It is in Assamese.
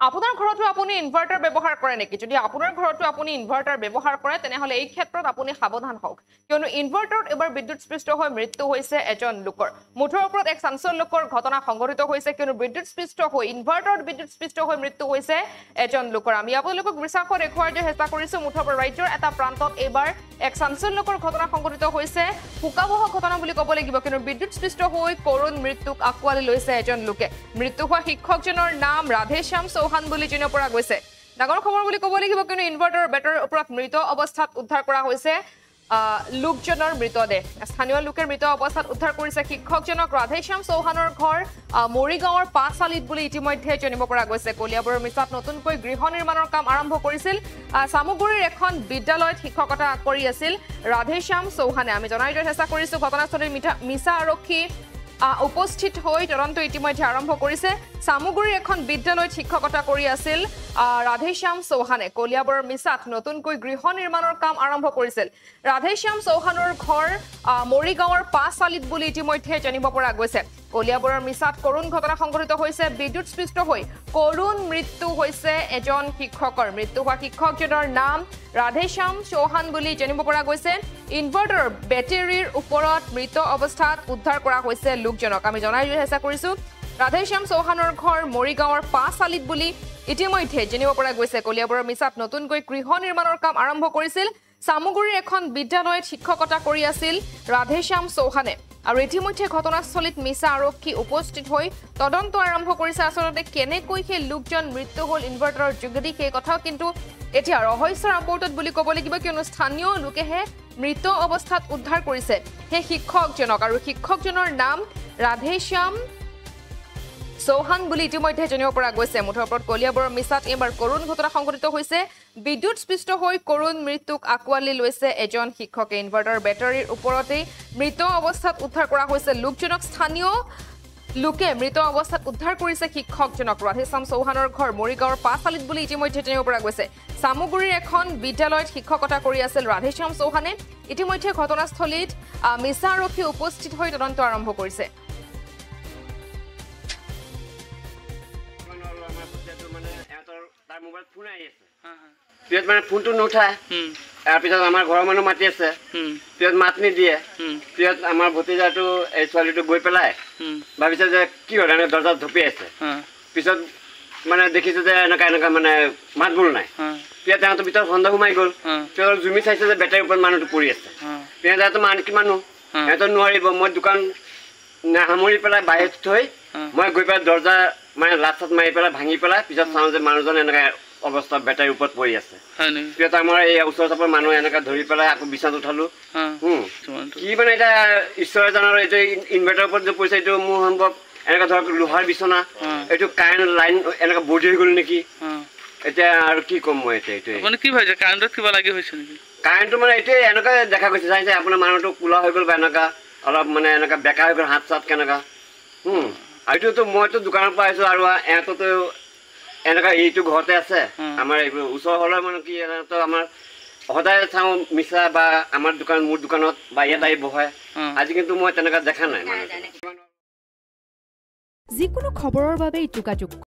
আপোনাৰ ঘৰতো আপুনি ইনভাৰ্টাৰ ব্যৱহাৰ কৰে নেকি? যদি আপোনাৰ ঘৰতো আপুনি ইনভাৰ্টাৰ ব্যৱহাৰ কৰে তেনেহলে এই ক্ষেত্ৰত আপুনি সাৱধান হওক। কিয়নো ইনভাৰ্টাৰত এবাৰ বিদ্যুৎস্পৃষ্ট হৈ মৃত্যু হৈছে এজন লোকৰ। মুঠৰ ওপৰত এক চাঞ্চল্যকৰ ঘটনা সংঘটিত হৈছে কিয়নো বিদ্যুৎস্পৃষ্ট হৈ ইনভাৰ্টাৰত বিদ্যুৎস্পৃষ্ট হৈ মৃত্যু হৈছে এজন লোকৰ। আমি আপোনালোকক বিশ্বাসত দেখুৱাই দিয়া চেষ্টা কৰিছো মুঠৰ ওপৰত ৰাজ্যৰ এটা প্ৰান্তত এইবাৰ এক চাঞ্চল্যকৰ ঘটনা সংঘটিত হৈছে। শোকাবহ ঘটনা বুলি ক'ব লাগিব কিয়নো বিদ্যুৎস্পৃষ্ট হৈ কৰুণ মৃত্যুক আঁকোৱালি লৈছে এজন লোকে। মৃত্যু হোৱা শিক্ষকজনৰ নাম ৰাধেশ্যাম চৌহান বুলি জানিব পৰা গৈছে। ডাঙৰ খবৰ বুলি ক'ব লাগিব কিয়নো ইনভাৰ্টাৰৰ বেটাৰীৰ ওপৰত মৃত অৱস্থাত উদ্ধাৰ কৰা হৈছে লোকজনৰ মৃতদেহ। স্থানীয় লোকে মৃত অৱস্থাত উদ্ধাৰ কৰিছে শিক্ষকজনক। ৰাধেশ্যাম চৌহানৰ ঘৰ মৰিগাঁৱৰ পাঁচআলিত বুলি ইতিমধ্যে জানিব পৰা গৈছে। কলিয়াবৰৰ মিছাত নতুনকৈ গৃহ নিৰ্মাণৰ কাম আৰম্ভ কৰিছিল। চামুগুৰিৰ এখন বিদ্যালয়ত শিক্ষকতা কৰি আছিল ৰাধেশ্যাম চৌহানে। আমি জনাই দিয়াৰ চেষ্টা কৰিছো ঘটনাস্থলীত মিছা আৰক্ষী উপস্থিত হৈ তদন্ত ইতিমধ্যে আৰম্ভ কৰিছে। চামুগুৰিৰ এখন বিদ্যালয়ত শিক্ষকতা কৰি আছিল ৰাধেশ্যাম চৌহানে। কলিয়াবৰৰ মিছাত নতুনকৈ গৃহ নিৰ্মাণৰ কাম আৰম্ভ কৰিছিল। ৰাধেশ্যাম চৌহানৰ ঘৰ মৰিগাঁৱৰ পাঁচআলিত বুলি ইতিমধ্যে জানিব পৰা গৈছে। কলিয়াবৰৰ মিছাত কৰুণ ঘটনা সংঘটিত হৈছে। বিদ্যুৎস্পৃষ্ট হৈ কৰুণ মৃত্যু হৈছে এজন শিক্ষকৰ। মৃত্যু হোৱা শিক্ষকজনৰ নাম ৰাধেশ্যাম চৌহান বুলি জানিব পৰা গৈছে। ইনভাৰ্টাৰৰ বেটেৰীৰ ওপৰত মৃত অৱস্থাত উদ্ধাৰ কৰা হৈছে লোকজনক। আমি জনাই দিয়াৰ চেষ্টা কৰিছো ৰাধেশ্যাম চৌহানৰ ঘৰ মৰিগাঁৱৰ পাঁচআলিত বুলি ইতিমধ্যে জানিব পৰা গৈছে। কলিয়াবৰৰ মিছাত নতুনকৈ গৃহ নিৰ্মাণৰ কাম আৰম্ভ কৰিছিল। চামুগুৰিৰ এখন বিদ্যালয়ত শিক্ষকতা কৰি আছিল ৰাধেশ্যাম চৌহানে। আৰু ইতিমধ্যে ঘটনাস্থলীত মিছা আৰক্ষী উপস্থিত হৈ তদন্ত আৰম্ভ কৰিছে। আচলতে কেনেকৈ সেই লোকজন মৃত্যু হ'ল ইনভাৰ্টাৰৰ যোগেদি সেই কথাও কিন্তু এতিয়া ৰহস্যৰ আৱৰ্তত বুলি ক'ব লাগিব কিয়নো স্থানীয় লোকেহে মৃত অৱস্থাত উদ্ধাৰ কৰিছে সেই শিক্ষকজনক। আৰু শিক্ষকজনৰ নাম ৰাধেশ্যাম চৌহান বুলি ইতিমধ্যে জানিব পৰা গৈছে। মুঠৰ ওপৰত কলিয়াবৰৰ মিছাত এইবাৰ কৰুণ ঘটনা সংঘটিত হৈছে। বিদ্যুৎস্পৃষ্ট হৈ কৰুণ মৃত্যুক আঁকোৱালি লৈছে এজন শিক্ষকে। ইনভাৰ্টাৰ বেটাৰীৰ ওপৰতেই মৃত অৱস্থাত উদ্ধাৰ কৰা হৈছে লোকজনক। স্থানীয় লোকে মৃত অৱস্থাত উদ্ধাৰ কৰিছে শিক্ষকজনক। ৰাধেশ্যাম চৌহানৰ ঘৰ মৰিগাঁৱৰ পাঁচআলিত বুলি ইতিমধ্যে জানিব পৰা গৈছে। চামুগুৰিৰ এখন বিদ্যালয়ত শিক্ষকতা কৰি আছিল ৰাধেশ্যাম চৌহানে। ইতিমধ্যে ঘটনাস্থলীত মিছা আৰক্ষী উপস্থিত হৈ তদন্ত আৰম্ভ কৰিছে। মানে ফোনটো নুঠায়। তাৰপিছত আমাৰ ঘৰৰ মানুহ মাতি আছে, পিছত মাত নিদিয়ে। পিছত আমাৰ ভতিজাটো এই ছোৱালীটো গৈ পেলাই ভাবিছে যে কি হ'ল এনেকৈ দৰ্জাত ধপি আছে। পিছত মানে দেখিছো যে এনেকা মানে মাত বোল নাই। পিছত তেওঁতো ভিতৰত সন্দেহ সোমাই গ'ল। পিছত জুমি চাইছে যে বেটাৰীৰ ওপৰত মানুহটো পৰি আছে। পিছত যাতে মানকি মানুহ সিহঁতৰ নোৱাৰিব। মই দোকান সামৰি পেলাই বাহিৰত থৈ মই গৈ পেলাই দৰ্জা মানে লাট চাট মাৰি পেলাই ভাঙি পেলাই পিছত চাওঁ যে মানুহজন এনেকৈ অৱস্থা বেটাৰীৰ ওপৰত পৰি আছে। পিছত আমাৰ এই ওচৰ চাপৰ মানুহ এনেকৈ ধৰি পেলাই আকৌ বিচনাত উঠালো। কি মানে এতিয়া ঈশ্বৰ জানৰ এইটো ইনভাৰ্টাৰৰ ওপৰত যে পৰিছে এইটো মোৰ সম্ভৱ এনেকৈ ধৰক লোহাৰ বিচনা এইটো কাৰেণ্ট লাইন এনেকৈ বৰ্ডি হৈ গ'ল নেকি। এতিয়া আৰু কি ক'ম মই এতিয়া এইটোৱে মানে কি ভাবিছে কাৰেণ্টত কিবা লাগি হৈছে নেকি? কাৰেণ্টটো মানে এইটোৱে এনেকৈ দেখা গৈছে চাইছে আপোনাৰ মানুহটো কোলা হৈ গ'ল বা এনেকুৱা অলপ মানে এনেকুৱা বেকা হৈ গ'ল হাত চাত কেনেকুৱা। আৰু এইটোতো মইতো দোকানৰ পৰা আহিছোঁ আৰু ইহঁততো এনেকুৱা এইটো ঘৰতে আছে। আমাৰ এইবোৰ ওচৰ হ'লে মানে কি আমাৰ সদায় চাওঁ মিছা বা আমাৰ দোকান মোৰ দোকানত বা ইয়াত আহি বহাই। আজি কিন্তু মই তেনেকুৱা দেখা নাই মানে। যিকোনো খবৰৰ বাবে যোগাযোগ